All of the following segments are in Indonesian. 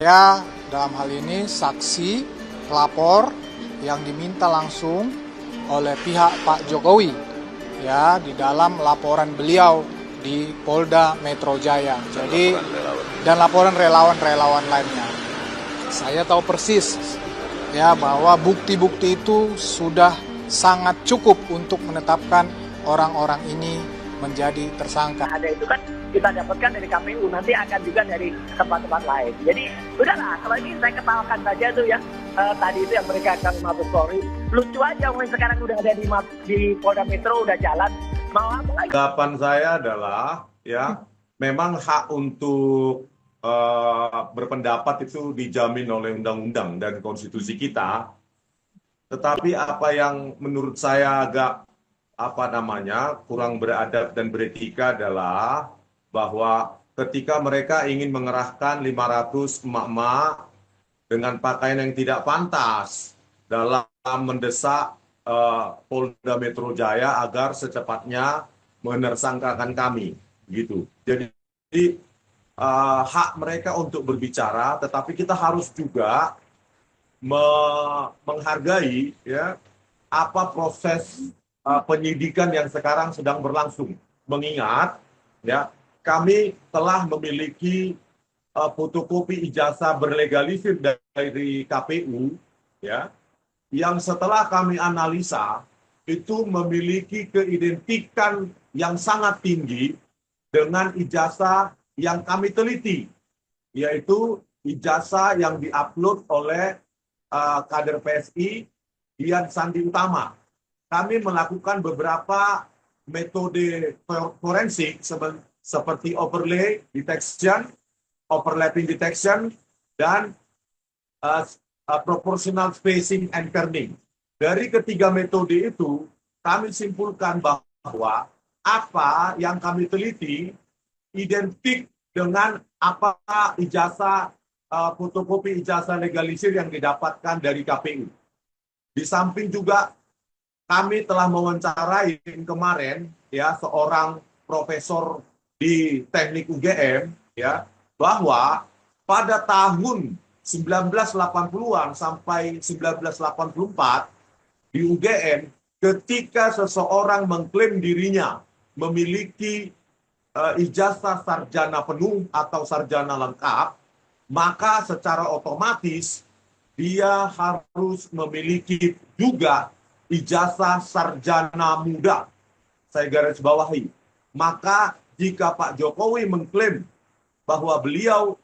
Saya dalam hal ini saksi pelapor yang diminta langsung oleh pihak Pak Jokowi ya di dalam laporan beliau di Polda Metro Jaya. Jadi dan laporan relawan-relawan lainnya. Saya tahu persis ya bahwa bukti-bukti itu sudah sangat cukup untuk menetapkan orang-orang ini menjadi tersangka. Ada itu kan kita dapatkan dari KPU, nanti akan juga dari tempat-tempat lain. Jadi udahlah, kalau ini saya ketawakan saja tuh ya. Tadi itu yang mereka akan Mabes Polri, lucu aja mungkin sekarang udah ada di Polda Metro, udah jalan, mau apa lagi? Tanggapan saya adalah ya memang hak untuk berpendapat itu dijamin oleh undang-undang dan konstitusi kita. Tetapi apa yang menurut saya agak kurang beradab dan beretika adalah bahwa ketika mereka ingin mengerahkan 500 emak-emak dengan pakaian yang tidak pantas dalam mendesak Polda Metro Jaya agar secepatnya menersangkakan kami, gitu. Jadi hak mereka untuk berbicara, tetapi kita harus juga menghargai ya apa proses penyidikan yang sekarang sedang berlangsung. Mengingat ya kami telah memiliki fotokopi ijazah berlegalisir dari KPU ya yang setelah kami analisa itu memiliki keidentikan yang sangat tinggi dengan ijazah yang kami teliti, yaitu ijazah yang diupload oleh kader PSI Dian Sandi Utama. Kami melakukan beberapa metode forensik seperti overlay detection, overlapping detection, dan proportional spacing and kerning. Dari ketiga metode itu, kami simpulkan bahwa apa yang kami teliti identik dengan apa ijazah fotokopi ijazah legalisir yang didapatkan dari KPU. Di samping juga kami telah mewawancarai kemarin ya seorang profesor di Teknik UGM ya bahwa pada tahun 1980-an sampai 1984 di UGM ketika seseorang mengklaim dirinya memiliki ijazah sarjana penuh atau sarjana lengkap, maka secara otomatis dia harus memiliki juga ijazah sarjana muda. Saya garis bawahi. Maka jika Pak Jokowi mengklaim bahwa beliau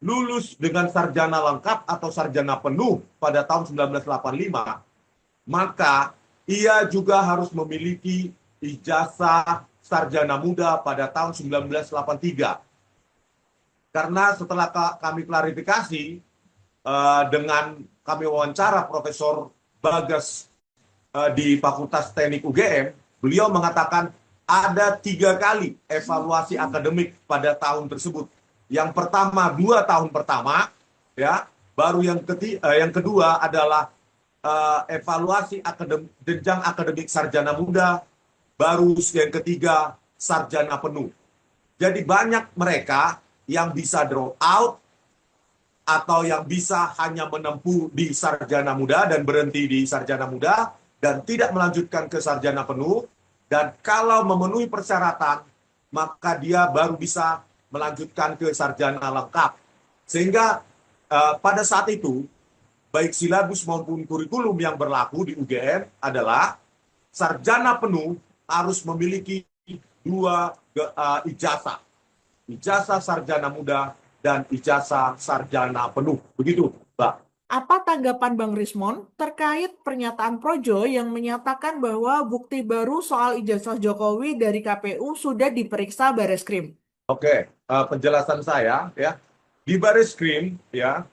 lulus dengan sarjana lengkap atau sarjana penuh pada tahun 1985, maka ia juga harus memiliki ijazah sarjana muda pada tahun 1983. Karena setelah kami klarifikasi dengan kami wawancara Profesor Bagas di Fakultas Teknik UGM, beliau mengatakan ada 3 kali evaluasi akademik pada tahun tersebut. Yang pertama 2 tahun pertama, ya, baru yang kedua adalah evaluasi jenjang akademik sarjana muda, baru yang ketiga sarjana penuh. Jadi banyak mereka yang bisa drop out atau yang bisa hanya menempuh di sarjana muda dan berhenti di sarjana muda dan tidak melanjutkan ke sarjana penuh, dan kalau memenuhi persyaratan maka dia baru bisa melanjutkan ke sarjana lengkap. Sehingga pada saat itu baik silabus maupun kurikulum yang berlaku di UGM adalah sarjana penuh harus memiliki 2 ijazah. Ijazah sarjana muda dan ijazah sarjana penuh. Begitu, Mbak. Apa tanggapan Bang Rismon terkait pernyataan Projo yang menyatakan bahwa bukti baru soal ijazah Jokowi dari KPU sudah diperiksa Bareskrim? Oke, penjelasan saya ya. Di Bareskrim ya,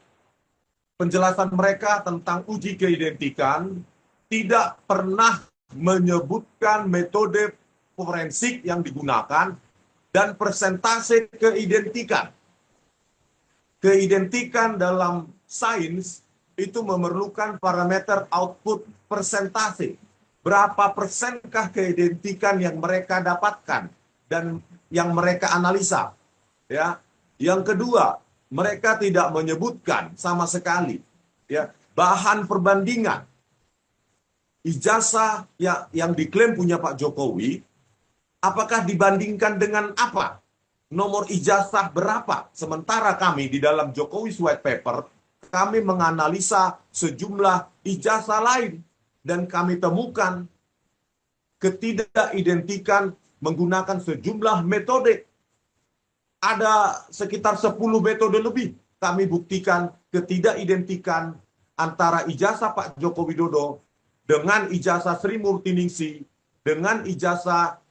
penjelasan mereka tentang uji keidentikan tidak pernah menyebutkan metode forensik yang digunakan dan persentase keidentikan. Keidentikan dalam sains itu memerlukan parameter output persentase. Berapa persenkah keidentikan yang mereka dapatkan dan yang mereka analisa. Ya. Yang kedua, mereka tidak menyebutkan sama sekali ya bahan perbandingan ijazah yang diklaim punya Pak Jokowi, apakah dibandingkan dengan apa? Nomor ijazah berapa? Sementara kami di dalam Jokowi's White Paper, kami menganalisa sejumlah ijazah lain dan kami temukan ketidakidentikan menggunakan sejumlah metode. Ada sekitar 10 metode lebih kami buktikan ketidakidentikan antara ijazah Pak Joko Widodo dengan ijazah Sri Murtiningsih, dengan ijazah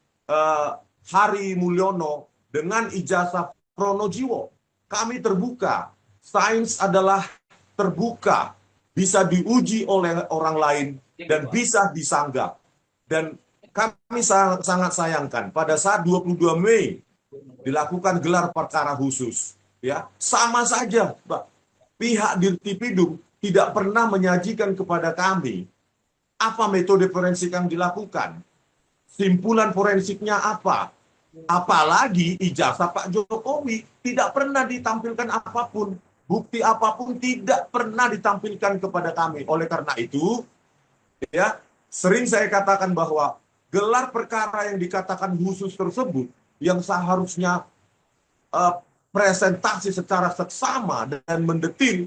Hari Mulyono, dengan ijazah Pronojiwo. Kami terbuka. Sains adalah terbuka, bisa diuji oleh orang lain dan bisa disanggah. Dan kami sangat sayangkan pada saat 22 Mei dilakukan gelar perkara khusus, ya sama saja, Pak. Pihak Dirtipidum tidak pernah menyajikan kepada kami apa metode forensik yang dilakukan, simpulan forensiknya apa, apalagi ijazah Pak Jokowi tidak pernah ditampilkan apapun, bukti apapun tidak pernah ditampilkan kepada kami. Oleh karena itu, ya sering saya katakan bahwa gelar perkara yang dikatakan khusus tersebut yang seharusnya presentasi secara seksama dan mendetil,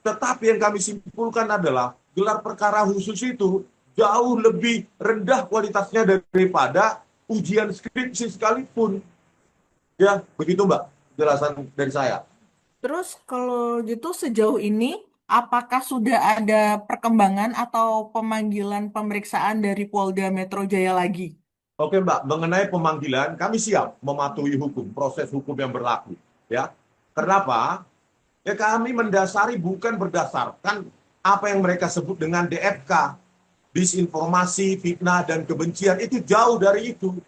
tetapi yang kami simpulkan adalah gelar perkara khusus itu jauh lebih rendah kualitasnya daripada ujian skripsi sekalipun. Ya, begitu Mbak, jelasan dari saya. Terus kalau gitu sejauh ini apakah sudah ada perkembangan atau pemanggilan pemeriksaan dari Polda Metro Jaya lagi? Oke Mbak, mengenai pemanggilan, kami siap mematuhi hukum, proses hukum yang berlaku. Ya, kenapa? Ya kami mendasari bukan berdasarkan apa yang mereka sebut dengan DFK, disinformasi, fitnah, dan kebencian. Itu jauh dari itu.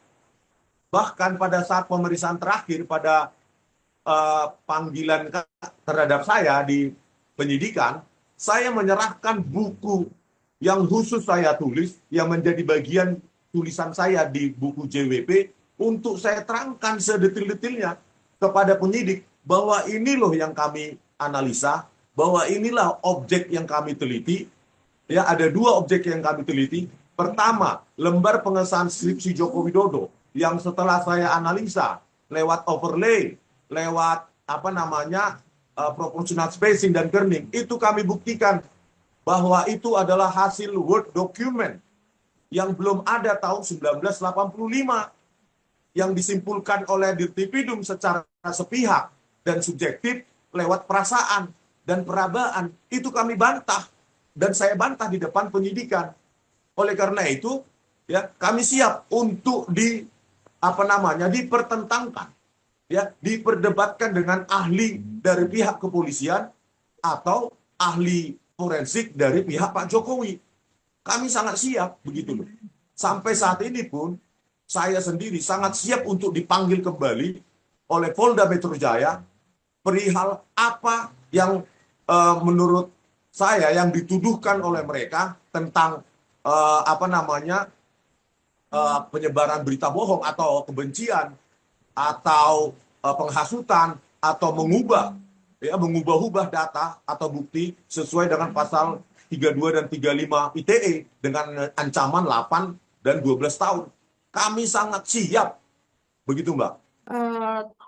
Bahkan pada saat pemeriksaan terakhir, pada panggilan terhadap saya di penyidikan, saya menyerahkan buku yang khusus saya tulis, yang menjadi bagian tulisan saya di buku JWP, untuk saya terangkan sedetil-detilnya kepada penyidik, bahwa ini loh yang kami analisa, bahwa inilah objek yang kami teliti. Ya, ada 2 objek yang kami teliti. Pertama, lembar pengesahan skripsi Joko Widodo yang setelah saya analisa lewat overlay, lewat proportional spacing dan kerning, itu kami buktikan bahwa itu adalah hasil Word document yang belum ada tahun 1985, yang disimpulkan oleh Dirtipidum secara sepihak dan subjektif lewat perasaan dan perabaan. Itu kami bantah, dan saya bantah di depan penyidikan. Oleh karena itu, ya kami siap untuk dipertentangkan, ya diperdebatkan dengan ahli dari pihak kepolisian atau ahli forensik dari pihak Pak Jokowi. Kami sangat siap begitu loh. Sampai saat ini pun saya sendiri sangat siap untuk dipanggil kembali oleh Polda Metro Jaya perihal apa yang menurut saya yang dituduhkan oleh mereka tentang penyebaran berita bohong atau kebencian atau penghasutan atau mengubah-ubah data atau bukti sesuai dengan pasal 32 dan 35 ITE dengan ancaman 8 dan 12 tahun. Kami sangat siap. Begitu, Mbak.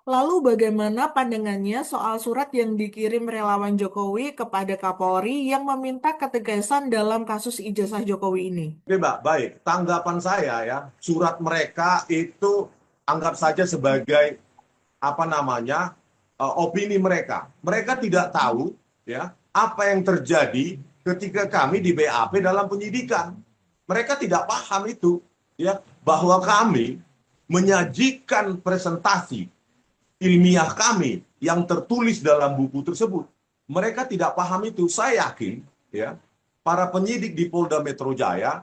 Lalu bagaimana pandangannya soal surat yang dikirim relawan Jokowi kepada Kapolri yang meminta ketegasan dalam kasus ijazah Jokowi ini? Oke, Mbak. Baik. Tanggapan saya ya, surat mereka itu anggap saja sebagai opini mereka. Mereka tidak tahu ya apa yang terjadi ketika kami di BAP dalam penyidikan. Mereka tidak paham itu, ya, bahwa kami menyajikan presentasi ilmiah kami yang tertulis dalam buku tersebut. Mereka tidak paham itu. Saya yakin, ya, para penyidik di Polda Metro Jaya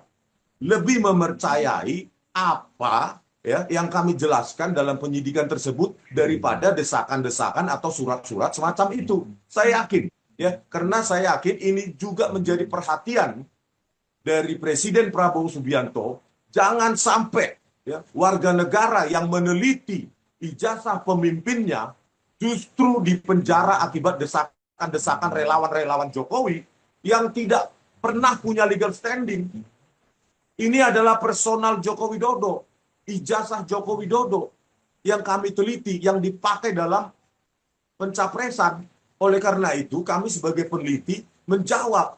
lebih mempercayai apa ya yang kami jelaskan dalam penyidikan tersebut daripada desakan-desakan atau surat-surat semacam itu. Saya yakin. Ya, karena saya yakin ini juga menjadi perhatian dari Presiden Prabowo Subianto, jangan sampai ya, warga negara yang meneliti ijazah pemimpinnya justru dipenjara akibat desakan-desakan relawan-relawan Jokowi yang tidak pernah punya legal standing. Ini adalah personal Joko Widodo, ijazah Joko Widodo yang kami teliti, yang dipakai dalam pencapresan. Oleh karena itu, kami sebagai peneliti menjawab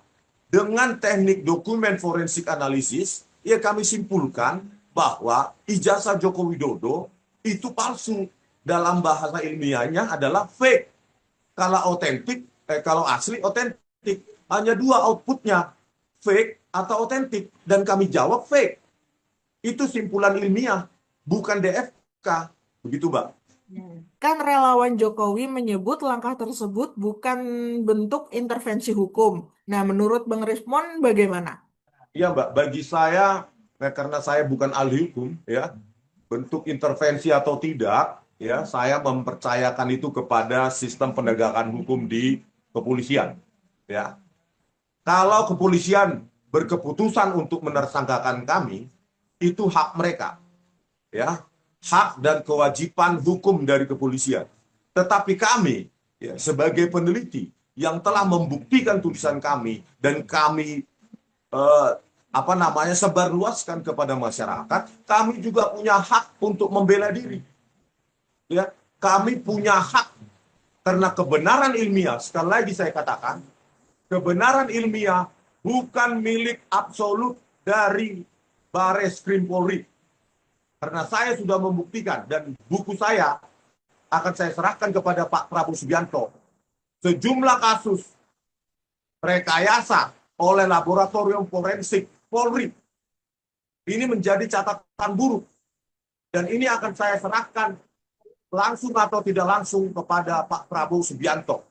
dengan teknik dokumen forensik analisis, ya kami simpulkan bahwa ijazah Joko Widodo itu palsu. Dalam bahasa ilmiahnya adalah fake. Kalau otentik, kalau asli otentik. Hanya dua outputnya, fake atau otentik. Dan kami jawab fake. Itu simpulan ilmiah, bukan DFK. Begitu, Mbak. Kan relawan Jokowi menyebut langkah tersebut bukan bentuk intervensi hukum. Nah, menurut Bang Rismon bagaimana? Iya, Mbak. Bagi saya, karena saya bukan ahli hukum, ya, bentuk intervensi atau tidak, ya, saya mempercayakan itu kepada sistem penegakan hukum di kepolisian. Ya, kalau kepolisian berkeputusan untuk menersangkakan kami, itu hak mereka, ya, hak dan kewajiban hukum dari kepolisian. Tetapi kami, ya, sebagai peneliti yang telah membuktikan tulisan kami dan kami sebarluaskan kepada masyarakat, kami juga punya hak untuk membela diri. Ya, kami punya hak karena kebenaran ilmiah, sekali lagi saya katakan, kebenaran ilmiah bukan milik absolut dari Bareskrim Polri. Karena saya sudah membuktikan dan buku saya akan saya serahkan kepada Pak Prabowo Subianto. Sejumlah kasus rekayasa oleh laboratorium forensik Polri. Ini menjadi catatan buruk. Dan ini akan saya serahkan langsung atau tidak langsung kepada Pak Prabowo Subianto.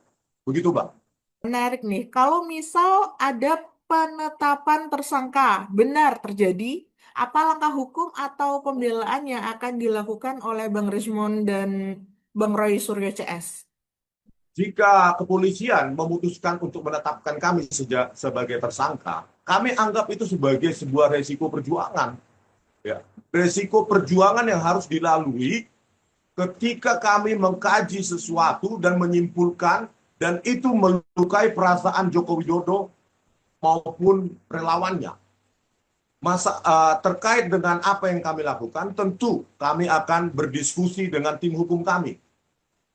Begitu, Bang. Menarik nih, kalau misal ada penetapan tersangka benar terjadi, apa langkah hukum atau pembelaan yang akan dilakukan oleh Bang Rismon dan Bang Roy Suryo CS? Jika kepolisian memutuskan untuk menetapkan kami sebagai tersangka, kami anggap itu sebagai sebuah resiko perjuangan. Ya. Resiko perjuangan yang harus dilalui ketika kami mengkaji sesuatu dan menyimpulkan, dan itu melukai perasaan Joko Widodo maupun relawannya. Terkait dengan apa yang kami lakukan, tentu kami akan berdiskusi dengan tim hukum kami.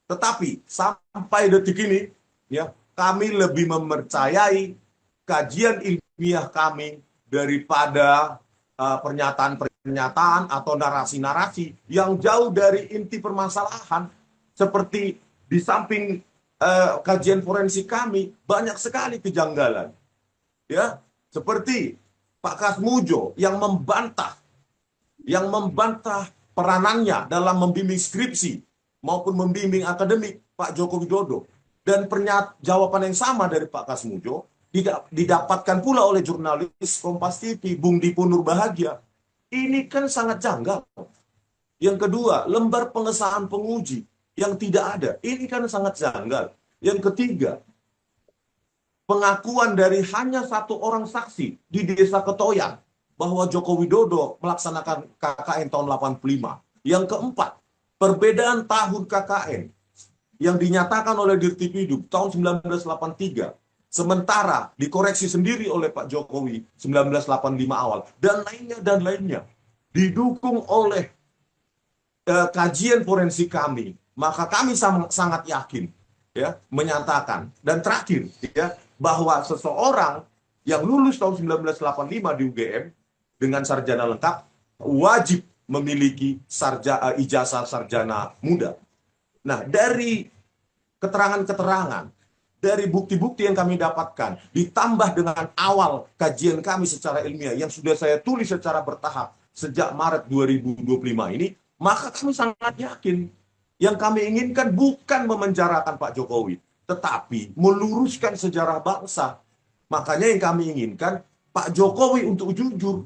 Tetapi sampai detik ini, ya, kami lebih mempercayai kajian ilmiah kami daripada pernyataan-pernyataan atau narasi-narasi yang jauh dari inti permasalahan. Seperti di samping kajian forensik kami, banyak sekali kejanggalan. Ya, seperti Pak Kasmujo yang membantah peranannya dalam membimbing skripsi maupun membimbing akademik Pak Joko Widodo. Dan jawaban yang sama dari Pak Kasmujo didapatkan pula oleh jurnalis Kompas TV, Bung Dipo Nurbahagia. Ini kan sangat janggal. Yang kedua, lembar pengesahan penguji yang tidak ada. Ini kan sangat janggal. Yang ketiga, pengakuan dari hanya satu orang saksi di Desa Ketoyan bahwa Joko Widodo melaksanakan KKN tahun 85. Yang keempat, perbedaan tahun KKN yang dinyatakan oleh Dirtipidum tahun 1983, sementara dikoreksi sendiri oleh Pak Jokowi 1985 awal, dan lainnya, didukung oleh kajian forensik kami, maka kami sangat yakin, ya, menyatakan. Dan terakhir, ya, bahwa seseorang yang lulus tahun 1985 di UGM dengan sarjana lengkap wajib memiliki ijazah sarjana muda. Nah, dari keterangan-keterangan, dari bukti-bukti yang kami dapatkan, ditambah dengan awal kajian kami secara ilmiah yang sudah saya tulis secara bertahap sejak Maret 2025 ini, maka kami sangat yakin yang kami inginkan bukan memenjarakan Pak Jokowi, tetapi meluruskan sejarah bangsa. Makanya yang kami inginkan Pak Jokowi untuk jujur.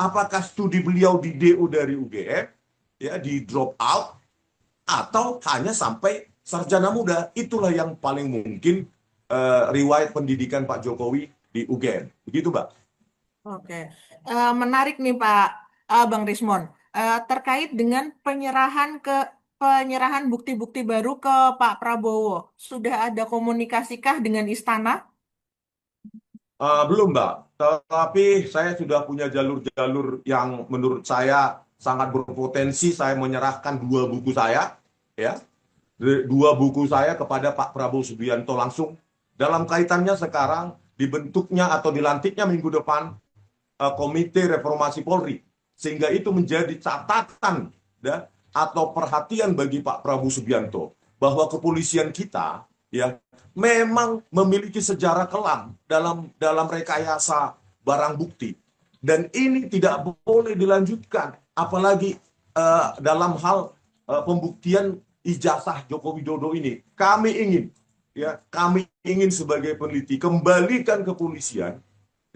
Apakah studi beliau di DO dari UGM, ya, di drop out, atau hanya sampai sarjana muda? Itulah yang paling mungkin riwayat pendidikan Pak Jokowi di UGM. Begitu, Mbak. Oke, menarik nih Pak Bang Rismon. Terkait dengan penyerahan ke penyerahan bukti-bukti baru ke Pak Prabowo? Sudah ada komunikasikah dengan istana? Belum, Mbak. Tapi saya sudah punya jalur-jalur yang menurut saya sangat berpotensi. Saya menyerahkan dua buku saya, ya, dua buku saya kepada Pak Prabowo Subianto langsung. Dalam kaitannya sekarang dibentuknya atau dilantiknya minggu depan Komite Reformasi Polri, sehingga itu menjadi catatan ya, atau perhatian bagi Pak Prabowo Subianto bahwa kepolisian kita ya memang memiliki sejarah kelam dalam rekayasa barang bukti, dan ini tidak boleh dilanjutkan, apalagi dalam hal pembuktian ijazah Joko Widodo ini. Kami ingin sebagai peneliti kembalikan kepolisian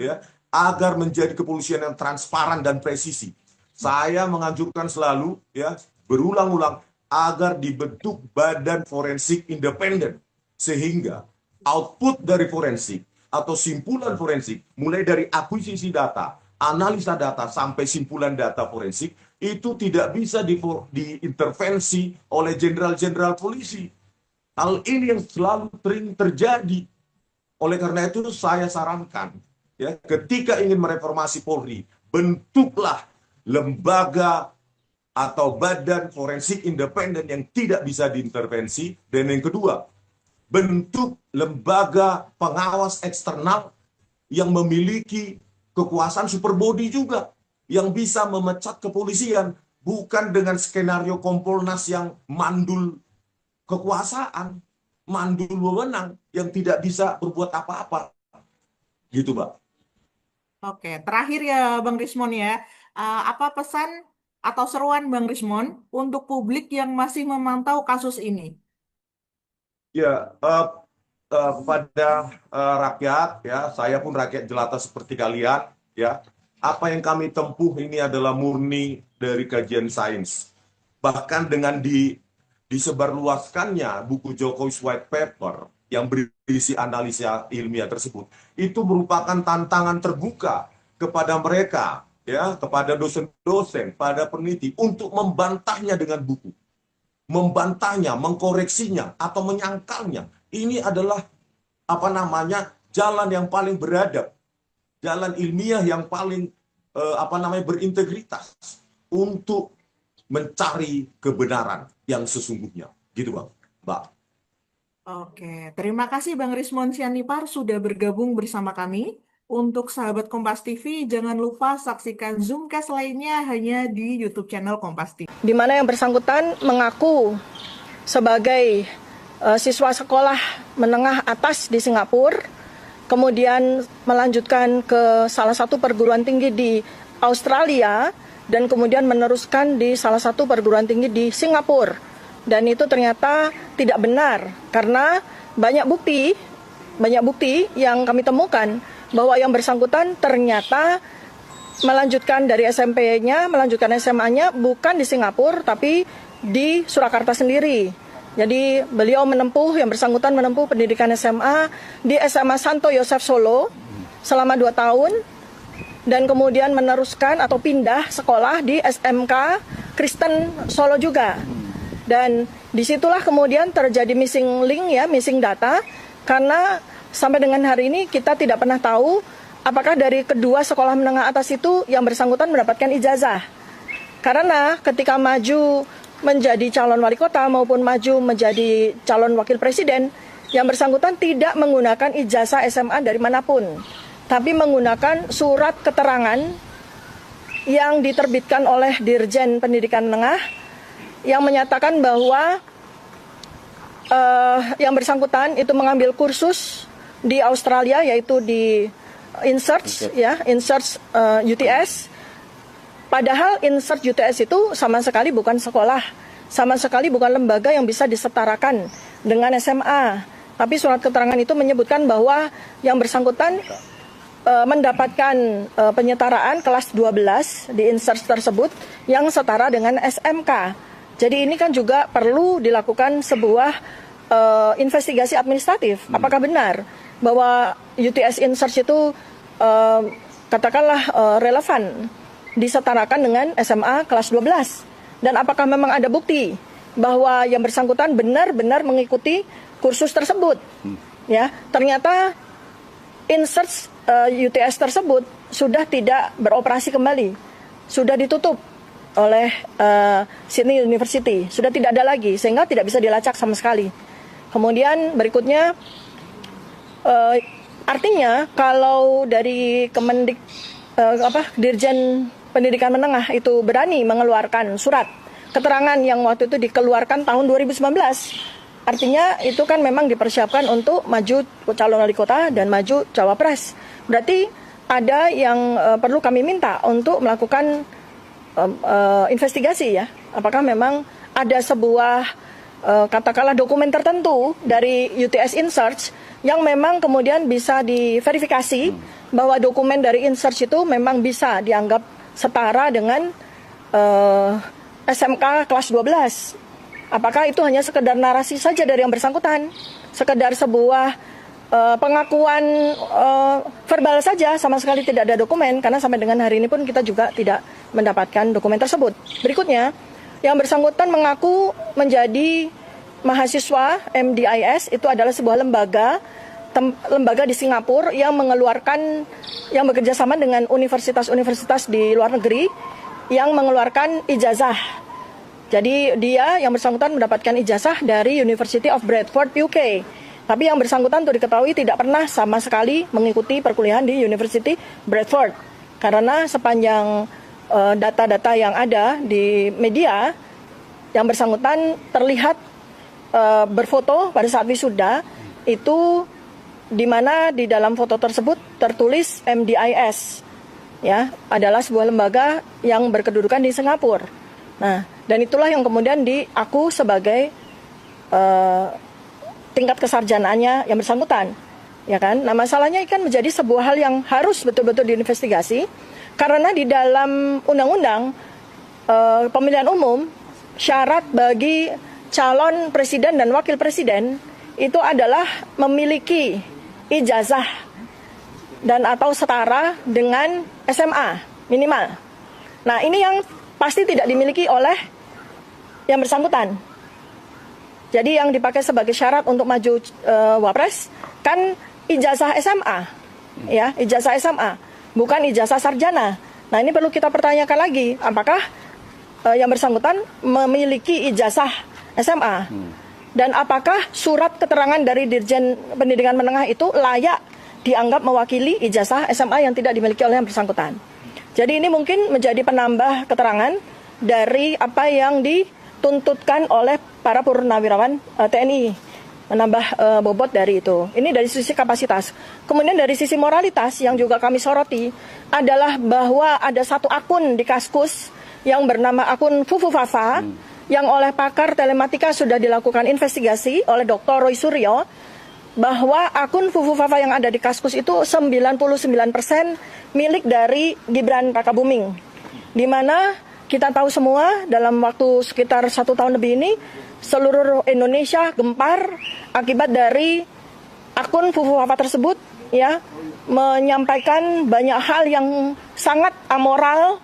ya agar menjadi kepolisian yang transparan dan presisi. Saya menganjurkan selalu ya berulang-ulang agar dibentuk badan forensik independen, sehingga output dari forensik atau simpulan forensik mulai dari akuisisi data, analisa data sampai simpulan data forensik itu tidak bisa diintervensi oleh jenderal-jenderal polisi. Hal ini yang selalu sering terjadi. Oleh karena itu saya sarankan ya, ketika ingin mereformasi Polri, bentuklah lembaga atau badan forensik independen yang tidak bisa diintervensi. Dan yang kedua, bentuk lembaga pengawas eksternal yang memiliki kekuasaan super body juga, yang bisa memecat kepolisian, bukan dengan skenario Kompolnas yang mandul kekuasaan, mandul wewenang, yang tidak bisa berbuat apa-apa. Gitu, Mbak. Oke, terakhir ya Bang Rismon ya. Apa pesan atau seruan Bang Rismon untuk publik yang masih memantau kasus ini? Ya, kepada rakyat, ya, saya pun rakyat jelata seperti kalian, ya. Apa yang kami tempuh ini adalah murni dari kajian sains. Bahkan dengan disebarluaskannya buku Jokowi's White Paper yang berisi analisa ilmiah tersebut, itu merupakan tantangan terbuka kepada mereka, ya, kepada dosen-dosen, pada peneliti untuk membantahnya dengan buku, membantahnya, mengkoreksinya, atau menyangkalnya. Ini adalah jalan yang paling beradab, jalan ilmiah yang paling berintegritas untuk mencari kebenaran yang sesungguhnya. Gitu, Mbak. Oke, terima kasih Bang Rismon Sianipar sudah bergabung bersama kami. Untuk sahabat Kompas TV, jangan lupa saksikan Zoomcast lainnya hanya di YouTube channel Kompas TV. Di mana yang bersangkutan mengaku sebagai siswa sekolah menengah atas di Singapura, kemudian melanjutkan ke salah satu perguruan tinggi di Australia, dan kemudian meneruskan di salah satu perguruan tinggi di Singapura. Dan itu ternyata tidak benar, karena banyak bukti yang kami temukan bahwa yang bersangkutan ternyata melanjutkan dari SMP-nya, melanjutkan SMA-nya bukan di Singapura, tapi di Surakarta sendiri. Jadi yang bersangkutan menempuh pendidikan SMA di SMA Santo Yosef Solo selama 2 tahun, dan kemudian meneruskan atau pindah sekolah di SMK Kristen Solo juga. Dan disitulah kemudian terjadi missing link ya, missing data, karena sampai dengan hari ini kita tidak pernah tahu apakah dari kedua sekolah menengah atas itu yang bersangkutan mendapatkan ijazah. Karena ketika maju menjadi calon wali kota maupun maju menjadi calon wakil presiden, yang bersangkutan tidak menggunakan ijazah SMA dari manapun, tapi menggunakan surat keterangan yang diterbitkan oleh Dirjen Pendidikan Menengah yang menyatakan bahwa yang bersangkutan itu mengambil kursus di Australia, yaitu di InSearch UTS. Padahal InSearch UTS itu sama sekali bukan sekolah, sama sekali bukan lembaga yang bisa disetarakan dengan SMA. Tapi surat keterangan itu menyebutkan bahwa yang bersangkutan mendapatkan penyetaraan kelas 12 di InSearch tersebut yang setara dengan SMK. Jadi ini kan juga perlu dilakukan sebuah investigasi administratif. Apakah benar bahwa UTS InSearch itu katakanlah relevan disetarakan dengan SMA kelas 12? Dan apakah memang ada bukti bahwa yang bersangkutan benar-benar mengikuti kursus tersebut. Ya, ternyata InSearch UTS tersebut sudah tidak beroperasi kembali, sudah ditutup oleh Sydney University, sudah tidak ada lagi, sehingga tidak bisa dilacak sama sekali. Kemudian berikutnya, artinya kalau dari Dirjen Pendidikan Menengah itu berani mengeluarkan surat keterangan yang waktu itu dikeluarkan tahun 2019, artinya itu kan memang dipersiapkan untuk maju calon wali kota dan maju cawapres. Berarti ada yang perlu kami minta untuk melakukan investigasi ya. Apakah memang ada sebuah katakanlah dokumen tertentu dari UTS InSearch yang memang kemudian bisa diverifikasi bahwa dokumen dari InSearch itu memang bisa dianggap setara dengan SMK kelas 12. Apakah itu hanya sekedar narasi saja dari yang bersangkutan, sekedar sebuah pengakuan verbal saja, sama sekali tidak ada dokumen, karena sampai dengan hari ini pun kita juga tidak mendapatkan dokumen tersebut. Berikutnya, yang bersangkutan mengaku menjadi mahasiswa MDIS, itu adalah sebuah lembaga di Singapura yang bekerja sama dengan universitas-universitas di luar negeri yang mengeluarkan ijazah. Jadi dia yang bersangkutan mendapatkan ijazah dari University of Bradford, UK. Tapi yang bersangkutan untuk diketahui tidak pernah sama sekali mengikuti perkuliahan di University Bradford. Karena sepanjang data-data yang ada di media, yang bersangkutan terlihat berfoto pada saat wisuda, itu di mana di dalam foto tersebut tertulis MDIS. Ya, adalah sebuah lembaga yang berkedudukan di Singapura. Nah, dan itulah yang kemudian diaku sebagai tingkat kesarjanaannya yang bersangkutan, ya kan? Nah, masalahnya kan menjadi sebuah hal yang harus betul-betul diinvestigasi, karena di dalam undang-undang pemilihan umum syarat bagi calon presiden dan wakil presiden itu adalah memiliki ijazah dan atau setara dengan SMA minimal. Nah, ini yang pasti tidak dimiliki oleh yang bersangkutan. Jadi yang dipakai sebagai syarat untuk maju wapres kan ijazah SMA, ya, ijazah SMA, bukan ijazah sarjana. Nah, ini perlu kita pertanyakan lagi, apakah yang bersangkutan memiliki ijazah SMA? Dan apakah surat keterangan dari Dirjen Pendidikan Menengah itu layak dianggap mewakili ijazah SMA yang tidak dimiliki oleh yang bersangkutan? Jadi ini mungkin menjadi penambah keterangan dari apa yang dituntutkan oleh para purnawirawan TNI, menambah bobot dari itu. Ini dari sisi kapasitas. Kemudian dari sisi moralitas yang juga kami soroti adalah bahwa ada satu akun di Kaskus yang bernama akun Fufu Fafa, yang oleh pakar telematika sudah dilakukan investigasi oleh Dr. Roy Suryo, bahwa akun Fufu Fafa yang ada di Kaskus itu 99% milik dari Gibran Rakabuming. Di mana kita tahu semua dalam waktu sekitar 1 tahun lebih ini, seluruh Indonesia gempar akibat dari akun Fufu Fafa tersebut, ya, menyampaikan banyak hal yang sangat amoral,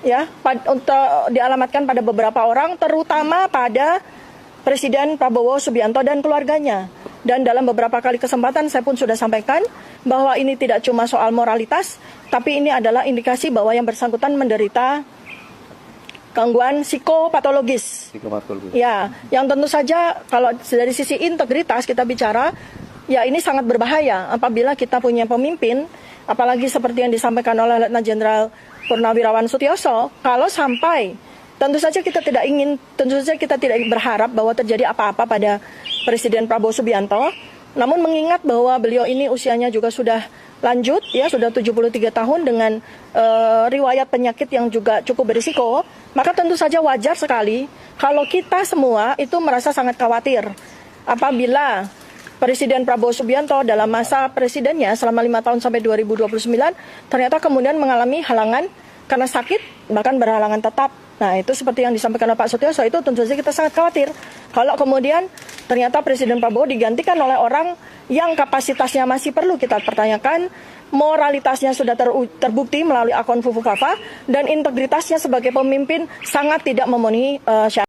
ya, untuk dialamatkan pada beberapa orang, terutama pada Presiden Prabowo Subianto dan keluarganya. Dan dalam beberapa kali kesempatan saya pun sudah sampaikan bahwa ini tidak cuma soal moralitas, tapi ini adalah indikasi bahwa yang bersangkutan menderita gangguan psikopatologis. Ya, yang tentu saja kalau dari sisi integritas kita bicara, ya ini sangat berbahaya apabila kita punya pemimpin, apalagi seperti yang disampaikan oleh Letnan Jenderal Purnawirawan Sutioso, kalau sampai tentu saja kita tidak berharap bahwa terjadi apa-apa pada Presiden Prabowo Subianto. Namun mengingat bahwa beliau ini usianya juga sudah lanjut, ya, sudah 73 tahun dengan riwayat penyakit yang juga cukup berisiko, maka tentu saja wajar sekali kalau kita semua itu merasa sangat khawatir apabila Presiden Prabowo Subianto dalam masa presidennya selama 5 tahun sampai 2029 ternyata kemudian mengalami halangan karena sakit, bahkan berhalangan tetap. Nah, itu seperti yang disampaikan oleh Pak Sutioso, itu tentu saja kita sangat khawatir kalau kemudian ternyata Presiden Prabowo digantikan oleh orang yang kapasitasnya masih perlu kita pertanyakan, moralitasnya sudah terbukti melalui akun Fufu Fafa, dan integritasnya sebagai pemimpin sangat tidak memenuhi syarat.